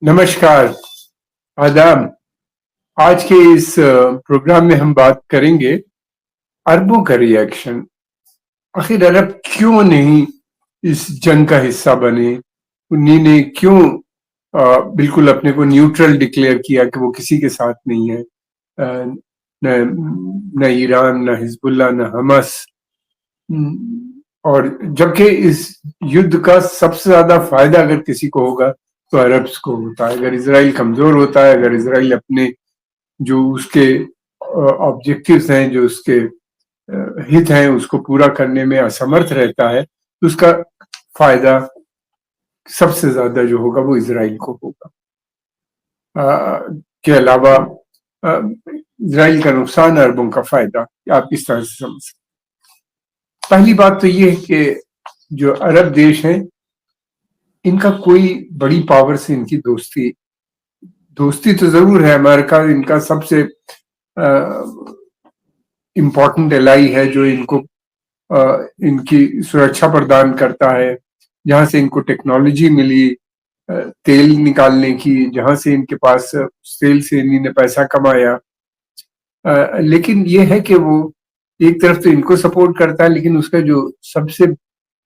नमस्कार, आदाब। आज के इस प्रोग्राम में हम बात करेंगे अरबों का रिएक्शन। आखिर अरब क्यों नहीं इस जंग का हिस्सा बने? उन्हीं ने क्यों बिल्कुल अपने को न्यूट्रल डिक्लेयर किया कि वो किसी के साथ नहीं है? न ईरान, न हिजबुल्लाह, न हमास। और जबकि इस युद्ध का सबसे ज्यादा फायदा अगर किसी को होगा तो अरब्स को होता है। अगर इसराइल कमजोर होता है, अगर इसराइल अपने जो उसके ऑब्जेक्टिव्स हैं, जो उसके हित हैं, उसको पूरा करने में असमर्थ रहता है, तो उसका फायदा सबसे ज्यादा जो होगा वो इसराइल को होगा। के अलावा इसराइल का नुकसान, अरबों का फायदा, आप इस तरह से समझ सकते। पहली बात तो ये है कि जो अरब देश हैं, इनका कोई बड़ी पावर से इनकी दोस्ती दोस्ती तो जरूर है। अमेरिका इनका सबसे इम्पोर्टेंट एलाई है, जो इनको इनकी सुरक्षा प्रदान करता है, जहां से इनको टेक्नोलॉजी मिली तेल निकालने की, जहां से इनके पास तेल से इन्हीं पैसा कमाया। लेकिन ये है कि वो एक तरफ तो इनको सपोर्ट करता है, लेकिन उसका जो सबसे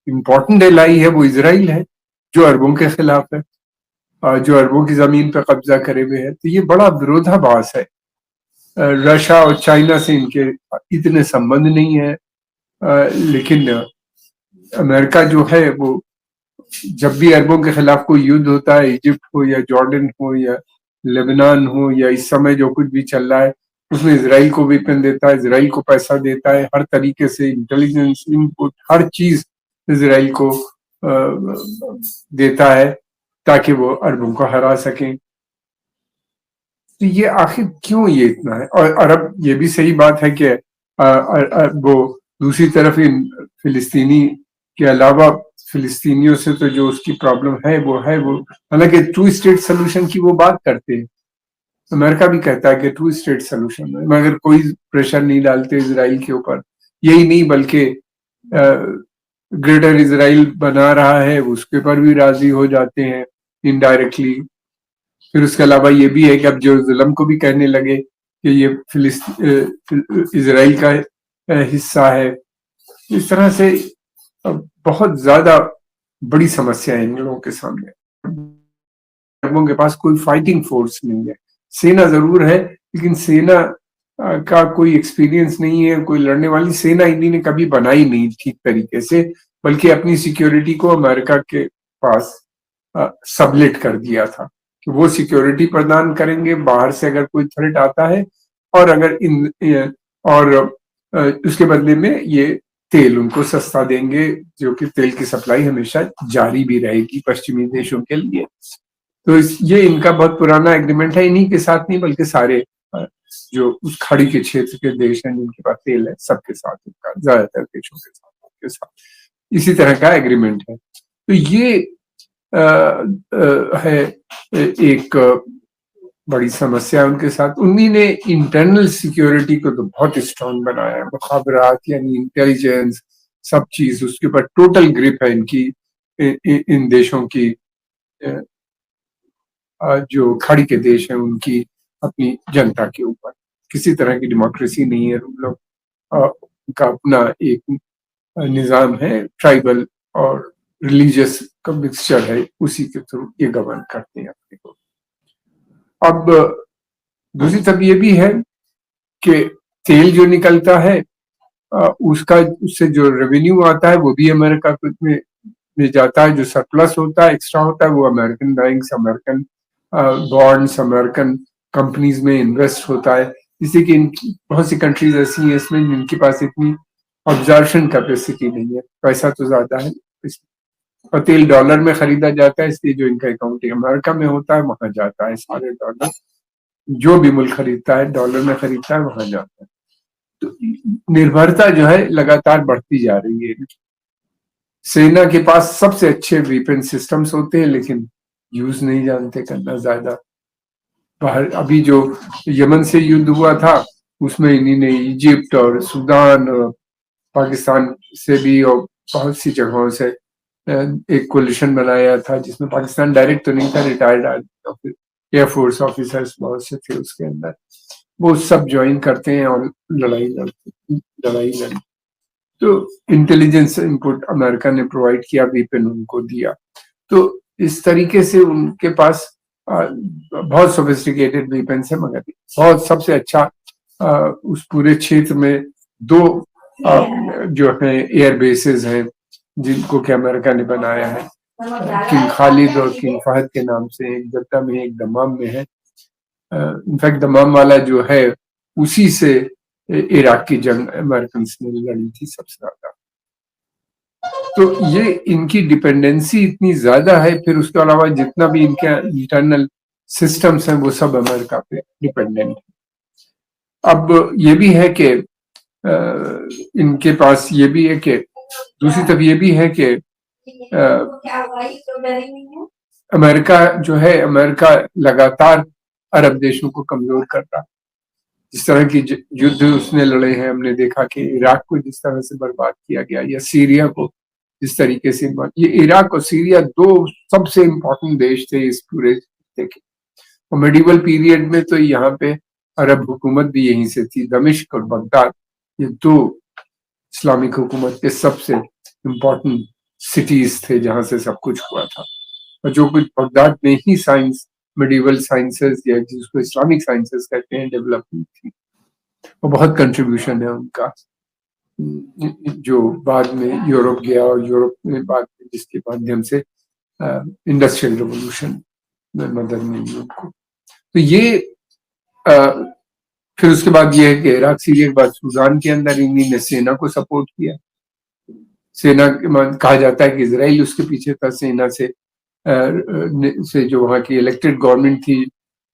इम्पोर्टेंट एलाई है वो इसराइल है, जो अरबों के खिलाफ है, जो अरबों की जमीन पर कब्जा करे हुए है। तो ये बड़ा विरोधाभास है। रशिया और चाइना से इनके इतने संबंध नहीं है, लेकिन अमेरिका जो है वो जब भी अरबों के खिलाफ कोई युद्ध होता है, इजिप्ट हो या जॉर्डन हो या लेबनान हो या इस समय जो कुछ भी चल रहा है, उसमें इसराइल को वेपन देता है, इसराइल को पैसा देता है, हर तरीके से इंटेलिजेंस इनपुट, हर चीज इसराइल को देता है ताकि वो अरबों को हरा सकें। तो ये आखिर क्यों ये इतना है? और अरब, ये भी सही बात है कि वो दूसरी तरफ इन फिलिस्तीनी के अलावा फिलिस्तीनियों से तो जो उसकी प्रॉब्लम है वो हालांकि टू स्टेट सोल्यूशन की वो बात करते हैं। अमेरिका भी कहता है कि टू स्टेट सोल्यूशन है, मगर कोई प्रेशर नहीं डालते इसराइल के ऊपर। यही नहीं बल्कि ग्रेटर इसराइल बना रहा है उसके पर भी राजी हो जाते हैं इनडायरेक्टली। फिर उसके अलावा ये भी है कि अब जेरूसलम को भी कहने लगे कि ये इसराइल का हिस्सा है। इस तरह से बहुत ज्यादा बड़ी समस्या है इन लोगों के सामने। अरबों के पास कोई फाइटिंग फोर्स नहीं है, सेना जरूर है, लेकिन सेना का कोई एक्सपीरियंस नहीं है, कोई लड़ने वाली सेना इन्हीं ने कभी बनाई नहीं ठीक तरीके से, बल्कि अपनी सिक्योरिटी को अमेरिका के पास सबलेट कर दिया था कि वो सिक्योरिटी प्रदान करेंगे बाहर से अगर कोई थ्रेट आता है, और अगर और उसके बदले में ये तेल उनको सस्ता देंगे, जो कि तेल की सप्लाई हमेशा जारी भी रहेगी पश्चिमी देशों के लिए। तो ये इनका बहुत पुराना एग्रीमेंट है, इन्हीं के साथ नहीं बल्कि सारे जो उस खाड़ी के क्षेत्र के देश हैं जिनके पास तेल है, सबके साथ इनका, ज्यादातर देशों के साथ इसी तरह का एग्रीमेंट है। तो ये है एक बड़ी समस्या उनके साथ। उन्हीं ने इंटरनल सिक्योरिटी को तो बहुत स्ट्रांग बनाया है, मुखाबरात यानी इंटेलिजेंस, सब चीज उसके ऊपर टोटल ग्रिप है इनकी, इन देशों की, जो खाड़ी के देश हैं उनकी अपनी जनता के ऊपर। किसी तरह की डेमोक्रेसी नहीं है उन लोग, उनका अपना एक निजाम है, ट्राइबल और रिलीजियस का मिक्सचर है, उसी के थ्रू ये गवर्न करते हैं अपने को। अब दूसरी तरफ ये भी है कि तेल जो निकलता है उससे जो रेवेन्यू आता है वो भी अमेरिका में जाता है। जो सरप्लस होता है, एक्स्ट्रा होता है, वो American banks, American bonds, American companies में इन्वेस्ट होता है। जिससे कि बहुत सी कंट्रीज ऐसी हैं इसमें जिनके पास इतनी ऑब्जर्वेशन कैपेसिटी नहीं है, पैसा तो ज्यादा है और तेल डॉलर में खरीदा जाता है, इसलिए जो इनका अकाउंटिंग अमेरिका में होता है वहां जाता है सारे डॉलर। जो भी मुल्क खरीदता है डॉलर में खरीदता है, वहां जाता है। तो निर्भरता जो है लगातार बढ़ती जा रही है। सेना के पास सबसे अच्छे वेपन सिस्टम्स होते हैं, लेकिन यूज नहीं जानते करना ज्यादा। बाहर अभी जो यमन से युद्ध हुआ था उसमें इन्हीं ने इजिप्ट और सूडान और पाकिस्तान से भी और बहुत सी जगहों से एक कोलिशन बनाया था जिसमें पाकिस्तान डायरेक्ट तो नहीं था, रिटायर्ड आर्मी और एयरफोर्स ऑफिसर्स बहुत से थे उसके अंदर, वो सब ज्वाइन करते हैं और लड़ाई लड़ी। तो इंटेलिजेंस इनपुट अमेरिका ने प्रोवाइड किया, वीपन उनको दिया। तो इस तरीके से उनके पास बहुत सोफिस्टिकेटेड वीपन्स है, मगर बहुत सबसे अच्छा उस पूरे क्षेत्र में 2 जो है एयर बेसेस हैं जिनको कि अमेरिका ने बनाया है, किंग खालिद और किंग फहद के नाम से, एक जद्दा में एक दमाम में है। इनफैक्ट दमाम वाला जो है उसी से इराक की जंग अमेरिकन ने लड़ी थी सबसे ज्यादा। तो ये इनकी डिपेंडेंसी इतनी ज्यादा है, फिर उसके अलावा जितना भी इनके इंटरनल सिस्टम्स हैं वो सब अमेरिका पे डिपेंडेंट है। अब ये भी है कि इनके पास ये भी है कि दूसरी तरफ ये भी है कि अमेरिका जो है, अमेरिका लगातार अरब देशों को कमजोर कर रहा है। जिस तरह की युद्ध उसने लड़े हैं, हमने देखा कि इराक को जिस तरह से बर्बाद किया गया, या सीरिया को जिस तरीके से, ये इराक और सीरिया 2 सबसे इम्पोर्टेंट देश थे इस पूरे देखे। और मेडिवल पीरियड में तो यहाँ पे अरब हुकूमत भी यहीं से थी। दमिश्क और बगदाद ये 2 इस्लामिक हुकूमत के सबसे इम्पोर्टेंट सिटीज थे जहां से सब कुछ हुआ था। और जो कुछ बगदाद में ही साइंस, मेडिवल साइंसेस या जिसको इस्लामिक साइंसेस कहते हैं, डेवलपमेंट थी, और बहुत कंट्रीब्यूशन है उनका, जो बाद में यूरोप गया और यूरोप में बाद में जिसके माध्यम से इंडस्ट्रियल रेवोल्यूशन में मदद मिली उनको। तो ये फिर उसके बाद ये है कि इराक सीरिया के बाद सूडान के अंदर इन्हीं ने सेना को सपोर्ट किया। सेना कहा जाता है कि इजराइल उसके पीछे था, सेना से जो वहां की इलेक्टेड गवर्नमेंट थी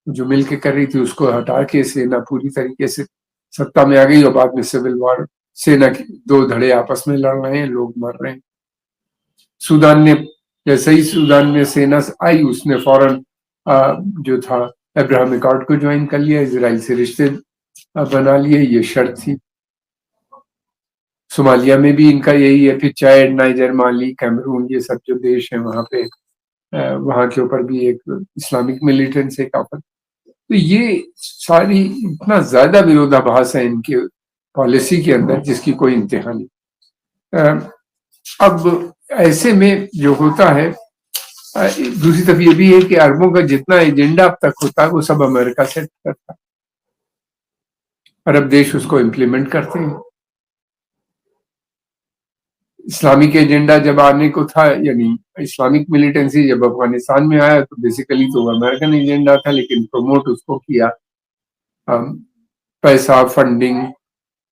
जो मिलके कर रही थी उसको हटा के सेना पूरी तरीके से सत्ता में आ गई, और बाद में सिविल वॉर, सेना के 2 धड़े आपस में लड़ रहे हैं, लोग मर रहे हैं। सूडान ने जैसे ही सूडान में सेना आई, उसने फौरन जो था अब्राहम अकॉर्ड को ज्वाइन कर लिया, इजराइल से रिश्ते बना लिए, ये शर्त थी। सोमालिया में भी इनका यही है, फिर चाड, नाइजर, माली, कैमरून, ये सब जो देश हैं वहां पे, वहां के ऊपर भी एक इस्लामिक मिलिटेंट्स है काफी। तो ये सारी इतना ज्यादा विरोधाभास है इनके पॉलिसी के अंदर जिसकी कोई इंतहा नहीं। अब ऐसे में जो होता है, दूसरी तरफ ये भी है कि अरबों का जितना एजेंडा अब तक होता है वो सब अमेरिका सेट करता है, अरब देश उसको इम्प्लीमेंट करते हैं। इस्लामिक एजेंडा जब आने को था, यानी इस्लामिक मिलिटेंसी जब अफगानिस्तान में आया, तो बेसिकली तो अमेरिकन एजेंडा था, लेकिन प्रमोट उसको किया, पैसा, फंडिंग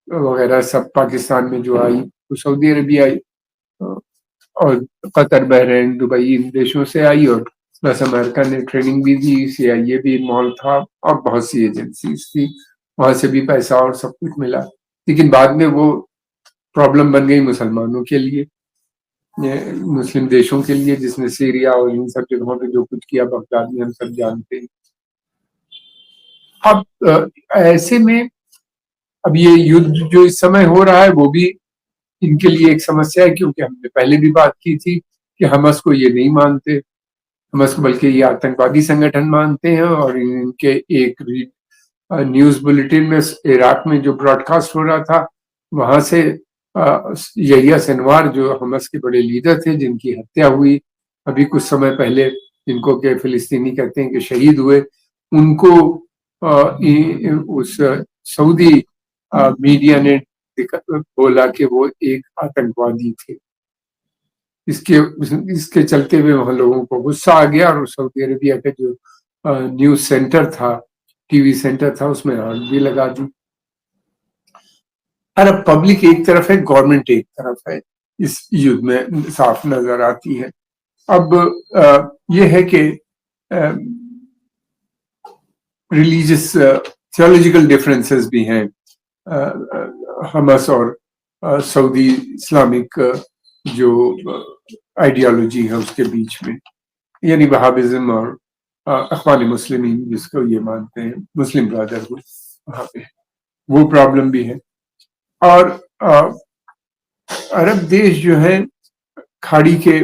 वगैरह सब पाकिस्तान में जो आई तो सऊदी अरबिया आई, और कतर, बहरीन, दुबई, इन देशों से आई, और प्लस अमेरिका ने ट्रेनिंग भी दी, CIA भी इन्वॉल्व था, और बहुत सी एजेंसीज थी, वहां से भी पैसा और सब कुछ मिला। लेकिन बाद में वो प्रॉब्लम बन गई मुसलमानों के लिए, मुस्लिम देशों के लिए, जिसने सीरिया और इन सब जगहों पे जो कुछ किया, बगदाद में हम सब जानते हैं। अब ऐसे में अब ये युद्ध जो इस समय हो रहा है वो भी इनके लिए एक समस्या है, क्योंकि हमने पहले भी बात की थी कि हमास को ये नहीं मानते, हमास को बल्कि ये आतंकवादी संगठन मानते हैं। और इनके एक न्यूज बुलेटिन में इराक में जो ब्रॉडकास्ट हो रहा था, वहां से यहिया सिनवार जो हमास के बड़े लीडर थे, जिनकी हत्या हुई अभी कुछ समय पहले, जिनको के फिलिस्तीनी कहते हैं कि शहीद हुए, उनको उस सऊदी मीडिया ने बोला कि वो एक आतंकवादी थे। इसके चलते हुए वहां लोगों को गुस्सा आ गया, और सऊदी अरेबिया का जो न्यूज सेंटर था, टीवी सेंटर था, उसमें आग भी लगा दी। अरब पब्लिक एक तरफ है, गवर्नमेंट एक तरफ है, इस युद्ध में साफ नजर आती है। अब ये है कि रिलीजियस थियोलॉजिकल डिफरेंसेस भी हैं हमास और सऊदी इस्लामिक जो आइडियोलॉजी है उसके बीच में, यानी वहाबिज्म और अखवान मुस्लिमीन जिसको ये मानते हैं, मुस्लिम ब्रदरहुड, वहां पे वो प्रॉब्लम भी है। और अरब देश जो है खाड़ी के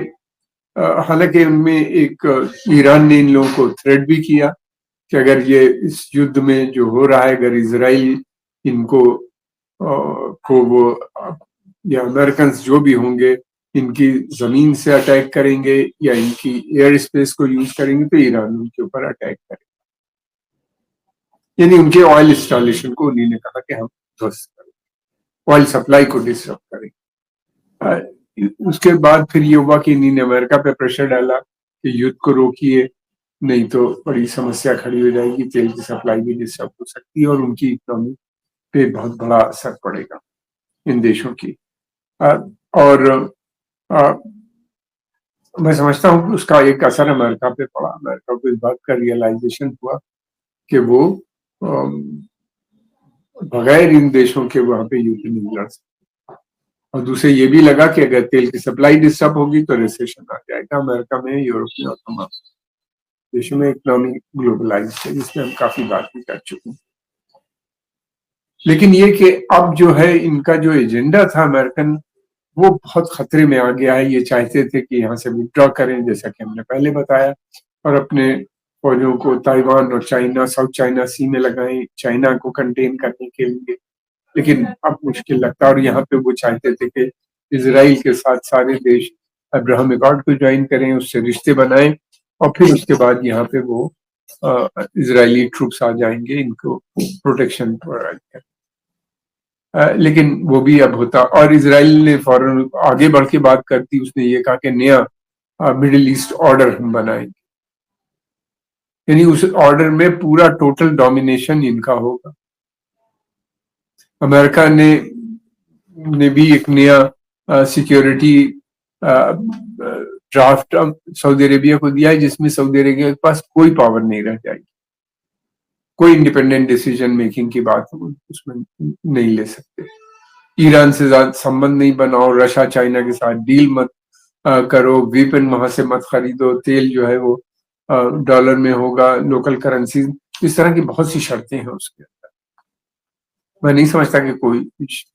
हालांकि उनमें एक ईरान ने इन लोगों को थ्रेट भी किया कि अगर ये इस युद्ध में जो हो रहा है, अगर इसराइल इनको को वो या अमेरिकन जो भी होंगे इनकी जमीन से अटैक करेंगे या इनकी एयर स्पेस को यूज करेंगे तो ईरान उनके ऊपर अटैक करेंगे। यानी उनके ऑयल इंस्टॉलेशन को उन्हीं ने कहा कि हम ध्वस्त करेंगे, ऑयल सप्लाई को डिस्टर्ब करेंगे। उसके बाद फिर ये हुआ कि इन्हीं ने अमेरिका पे प्रेशर डाला कि युद्ध को रोकिए, नहीं तो बड़ी समस्या खड़ी हो जाएगी, तेल की सप्लाई भी डिस्टर्ब हो सकती है और उनकी इकोनॉमी पे बहुत बड़ा असर पड़ेगा इन देशों की। और मैं समझता हूँ कि उसका एक असर अमेरिका पे पड़ा। अमेरिका को इस बात का रियलाइजेशन हुआ कि वो बगैर इन देशों के वहां पे युद्ध नहीं लड़ सकते, और दूसरे ये भी लगा कि अगर तेल की सप्लाई डिस्टर्ब होगी तो रिसेशन आ जाएगा अमेरिका में, यूरोप में और तमाम देशों में। इकोनॉमी ग्लोबलाइज है, जिसमें हम काफी बात भी कर चुके हैं। लेकिन ये कि अब जो है इनका जो एजेंडा था अमेरिकन, वो बहुत खतरे में आ गया है। ये चाहते थे कि यहाँ से विड्रॉ करें, जैसा कि हमने पहले बताया, और अपने फौजों को ताइवान और चाइना, साउथ चाइना सी में लगाएं, चाइना को कंटेन करने के लिए। लेकिन अब मुश्किल लगता है, और यहाँ पे वो चाहते थे कि इसराइल के साथ सारे देश अब्राहम अकॉर्ड को ज्वाइन करें, उससे रिश्ते बनाएं, और फिर उसके बाद यहाँ पे वो इजरायली ट्रूप्स आ जाएंगे, इनको प्रोटेक्शन प्रोवाइड करें। लेकिन वो भी अब होता, और इसराइल ने फौरन आगे बढ़ के बात करती, उसने ये कहा कि नया मिडिल ईस्ट ऑर्डर हम बनाएंगे, यानी उस ऑर्डर में पूरा टोटल डोमिनेशन इनका होगा। अमेरिका ने भी एक नया सिक्योरिटी ड्राफ्ट सऊदी अरेबिया को दिया है, जिसमें सऊदी अरेबिया के पास कोई पावर नहीं रह जाएगी, कोई इंडिपेंडेंट डिसीजन मेकिंग की बात उसमें नहीं ले सकते। ईरान से ज्यादा संबंध नहीं बनाओ, रशिया चाइना के साथ डील मत करो, वेपन वहां से मत खरीदो, तेल जो है वो डॉलर में होगा, लोकल करेंसी, इस तरह की बहुत सी शर्तें हैं उसके अंदर। मैं नहीं समझता कि कोई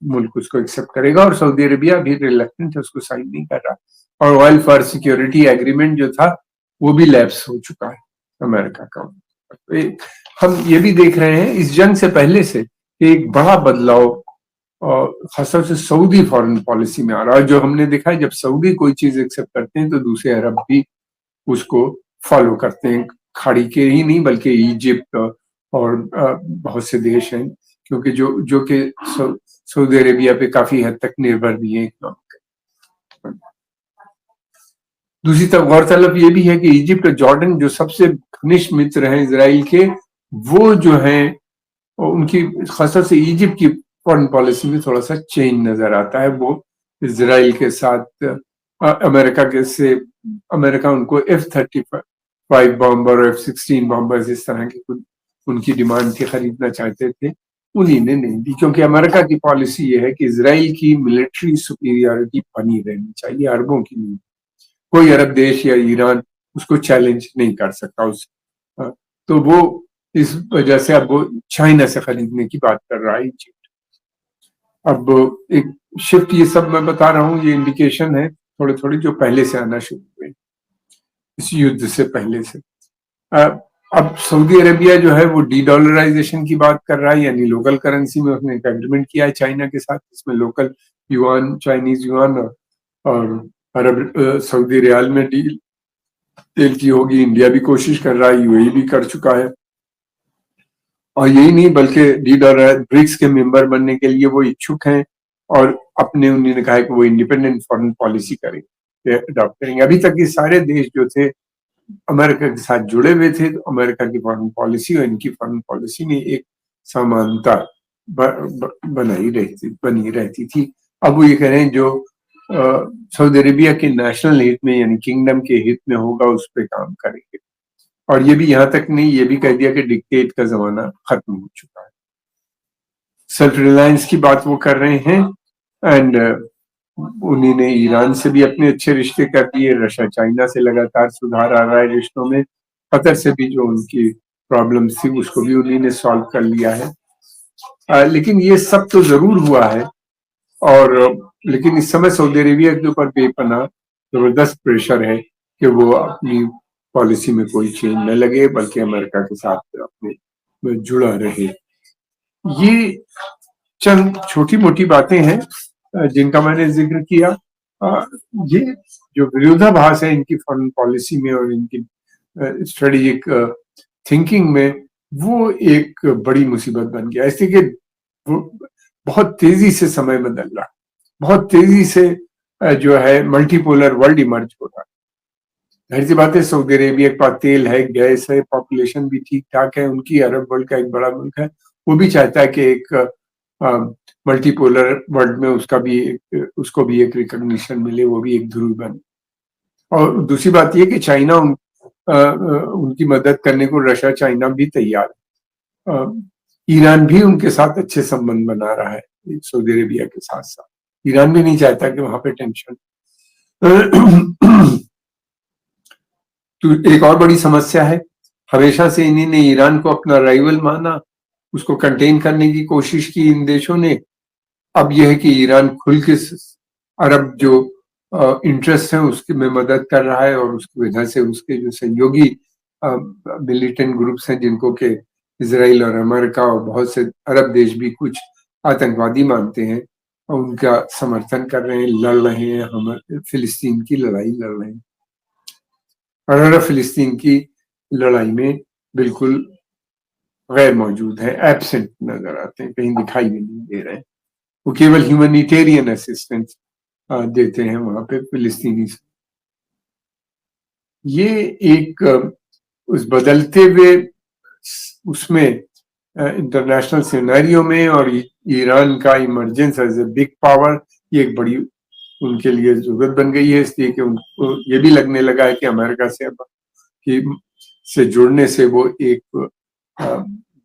मुल्क उसको एक्सेप्ट करेगा, और सऊदी अरेबिया भी रिलक्टेंट है, उसको साइन नहीं कर रहा। और ऑयल फॉर सिक्योरिटी एग्रीमेंट जो था वो भी लैप्स हो चुका है अमेरिका का। हम ये भी देख रहे हैं इस जंग से पहले से एक बड़ा बदलाव खासतौर से सऊदी फॉरेन पॉलिसी में आ रहा है। जो हमने देखा है, जब सऊदी कोई चीज एक्सेप्ट करते हैं तो दूसरे अरब भी उसको फॉलो करते हैं, खाड़ी के ही नहीं बल्कि इजिप्ट और बहुत से देश हैं, क्योंकि जो कि सऊदी अरेबिया पे काफी हद तक निर्भर भी है इकोनॉमिक। दूसरी तरफ गौरतलब ये भी है कि इजिप्ट और जॉर्डन जो सबसे घनिष्ठ मित्र हैं इसराइल के, वो जो हैं उनकी खासतौर से इजिप्ट की फॉरेन पॉलिसी में थोड़ा सा चेंज नजर आता है। वो इसराइल के साथ अमेरिका उनको F-35 बॉम्बर और F-16 बॉम्बर इस तरह की कुछ उनकी डिमांड थी, खरीदना चाहते थे, उन्हीं ने नहीं दी, क्योंकि अमेरिका की पॉलिसी ये है कि इसराइल की मिलिट्री सुपीरियरिटी बनी रहनी चाहिए, अरबों की नहीं। कोई अरब देश या ईरान उसको चैलेंज नहीं कर सकता उस तो वो इस वजह से अब वो चाइना से खरीदने की बात कर रहा है इजिप्ट। अब एक शिफ्ट, ये सब मैं बता रहा हूँ, ये इंडिकेशन है थोड़े थोड़े जो पहले से आना शुरू हुए इस युद्ध से पहले से। अब सऊदी अरेबिया जो है वो डी डॉलराइजेशन की बात कर रहा है, यानी लोकल करेंसी में उसने एक एग्रीमेंट किया है चाइना के साथ, इसमें लोकल युआन, चाइनीज युआन और अरब सऊदी रियाल में डील तेल की होगी। इंडिया भी कोशिश कर रहा है, यूएई भी कर चुका है, और यही नहीं बल्कि डी डॉलर ब्रिक्स के मेंबर बनने के लिए वो इच्छुक हैं, और उन्होंने कहा है कि वो इंडिपेंडेंट फॉरेन पॉलिसी करेंगे, अडॉप्ट करेंगे। अभी तक ये सारे देश जो थे अमेरिका के साथ जुड़े हुए थे, तो अमेरिका की फॉरेन पॉलिसी और इनकी फॉरेन पॉलिसी में एक समानता बनी रहती थी। अब वो ये कह रहे हैं जो सऊदी अरेबिया के नेशनल हित में यानी किंगडम के हित में होगा उस पर काम करेंगे। और ये भी यहाँ तक नहीं, ये भी कह दिया कि डिक्टेट का जमाना खत्म हो चुका है। सेल्फ रिलायंस की बात वो कर रहे हैं, एंड उन्हीं ने ईरान से भी अपने अच्छे रिश्ते कर दिए, रशिया चाइना से लगातार सुधार आ रहा है रिश्तों में, कतर से भी जो उनकी प्रॉब्लम्स थी उसको भी उन्हीं ने सॉल्व कर लिया है। लेकिन ये सब तो जरूर हुआ है, और लेकिन इस समय सऊदी अरेबिया के ऊपर बेपनाह जबरदस्त प्रेशर है कि वो अपनी पॉलिसी में कोई चेंज न लगे, बल्कि अमेरिका के साथ अपने में जुड़ा रहे। ये चंद छोटी-मोटी बातें हैं जिनका मैंने ज़िक्र किया। ये जो विरोधाभास है इनकी फॉरेन पॉलिसी में और इनकी स्ट्रेटेजिक थिंकिंग में, वो एक बड़ी मुसीबत बन गया। इसलिए कि वो बहुत तेज़ी से समय बदल रहा है, बहुत तेज़ी से जो है मल्टीपोलर वर्ल्ड इमर्ज हो रहा है। ज़ाहिर सी बात है, सऊदी अरेबिया के पास तेल है, गैस है, पॉपुलेशन भी ठीक-ठाक है उनकी, अरब वर्ल्ड का एक बड़ा मुल्क है। वो भी चाहता है कि एक मल्टीपोलर वर्ल्ड में उसको भी एक रिकॉग्निशन मिले, वो भी एक ध्रुव बने। और दूसरी बात ये कि चाइना उनकी मदद करने को रशिया, चाइना भी तैयार है। ईरान भी उनके साथ अच्छे संबंध बना रहा है सऊदी अरेबिया के साथ-साथ। ईरान भी नहीं चाहता कि वहाँ पे टेंशन। तो एक और बड़ी समस्या है, हमेशा से इन्हीं ने ईरान को अपना राइवल माना, उसको कंटेन करने की कोशिश की इन देशों ने। अब यह है कि ईरान खुल के अरब जो इंटरेस्ट है उसके में मदद कर रहा है, और उसकी वजह से उसके जो सहयोगी मिलिटेंट ग्रुप्स हैं, जिनको के इजराइल और अमेरिका और बहुत से अरब देश भी कुछ आतंकवादी मानते हैं, और उनका समर्थन कर रहे हैं, लड़ रहे हैं, हम फिलिस्तीन की लड़ाई लड़ रहे हैं। और अरब फिलिस्तीन की लड़ाई में बिल्कुल गैर मौजूद है, एब्सेंट नजर आते हैं, कहीं दिखाई भी नहीं दे रहे हैं। वो केवल ह्यूमैनिटेरियन असिस्टेंस देते हैं वहां पे फिलिस्तीनी। ये एक उस बदलते हुए उसमें इंटरनेशनल सिनेरियो में, और ईरान का emergence as a big power, ये एक बड़ी उनके लिए जरूरत बन गई है। इसलिए कि उनको ये भी लगने लगा है कि अमेरिका से जुड़ने से वो एक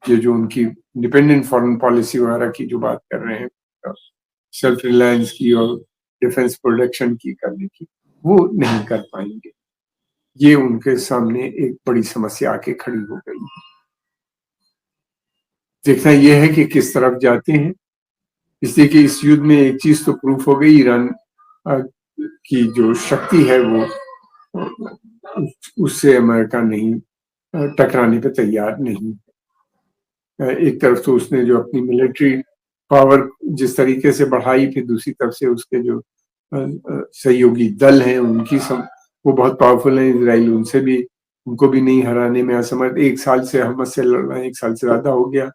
ये जो उनकी इंडिपेंडेंट फॉरेन पॉलिसी वगैरह की जो बात कर रहे हैं, सेल्फ रिलायंस की और डिफेंस प्रोडक्शन की करने की, वो नहीं कर पाएंगे। ये उनके सामने एक बड़ी समस्या आके खड़ी हो गई। देखना यह है कि किस तरफ जाते हैं, इसलिए कि इस युद्ध में एक चीज तो प्रूफ हो गई, ईरान की जो शक्ति है वो उससे अमेरिका नहीं टकराने पे तैयार नहीं। एक तरफ तो उसने जो अपनी मिलिट्री पावर जिस तरीके से बढ़ाई, फिर दूसरी तरफ से उसके जो सहयोगी दल हैं वो बहुत पावरफुल हैं। इजराइल उनको भी नहीं हराने में असमर्थ। 1 साल से हमास से लड़ रहे हैं, 1 साल से ज्यादा हो गया,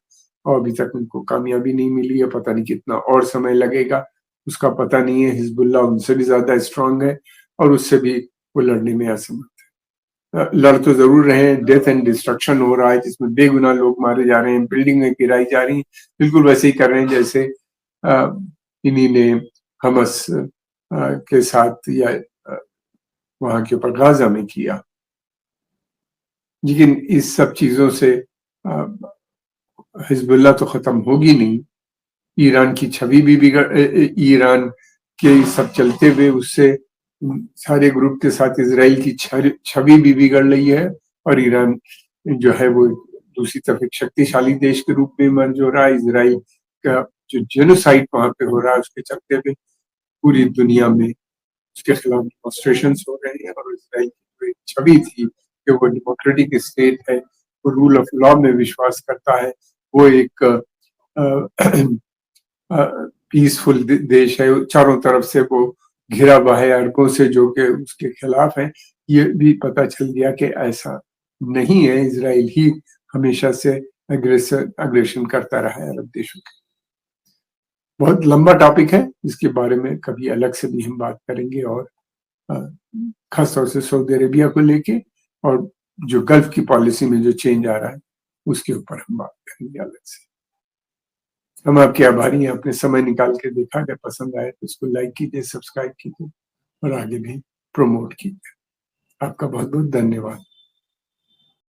और अभी तक उनको कामयाबी नहीं मिली है। पता नहीं कितना और समय लगेगा, उसका पता नहीं है। हिजबुल्लाह उनसे भी ज्यादा स्ट्रांग है, और उससे भी वो लड़ने में असमर्थ है। लड़ तो जरूर रहे हैं, डेथ एंड डिस्ट्रक्शन हो रहा है जिसमें बेगुनाह लोग मारे जा रहे हैं, बिल्डिंगें गिराई जा रही हैं, बिल्कुल वैसे ही कर रहे हैं जैसे इन्हीं ने हमस के साथ या वहां के ऊपर गाजा में किया। लेकिन इस सब चीजों से हिजबुल्लाह तो खत्म होगी नहीं, ईरान की छवि भी ईरान के सब चलते हुए उससे सारे ग्रुप के साथ इजराइल की छवि भी बिगड़ रही है, और ईरान जो है वो दूसरी तरफ एक शक्तिशाली देश के रूप में इमर्ज हो रहा है। इजराइल का जो जेनोसाइड वहां पे हो रहा है, उसके चलते हुए पूरी दुनिया में उसके खिलाफ डेमोन्स्ट्रेशन हो रहे हैं, और इजराइल की जो एक छवि थी कि वो डेमोक्रेटिक स्टेट है, वो रूल ऑफ लॉ में विश्वास करता है, वो एक पीसफुल देश है, चारों तरफ से वो घिरा हुआ है अरबों से जो कि उसके खिलाफ है, ये भी पता चल गया कि ऐसा नहीं है। इजराइल ही हमेशा से अग्रेशन करता रहा है अरब देशों के। बहुत लंबा टॉपिक है, इसके बारे में कभी अलग से भी हम बात करेंगे, और खासतौर से सऊदी अरेबिया को लेके और जो गल्फ की पॉलिसी में जो चेंज आ रहा है उसके ऊपर हम बात करेंगे अलग से। हम आपके आभारी हैं, अपने समय निकाल के देखा। अगर पसंद आए तो इसको लाइक कीजिए, सब्सक्राइब कीजिए, और आगे भी प्रमोट कीजिए। आपका बहुत बहुत धन्यवाद।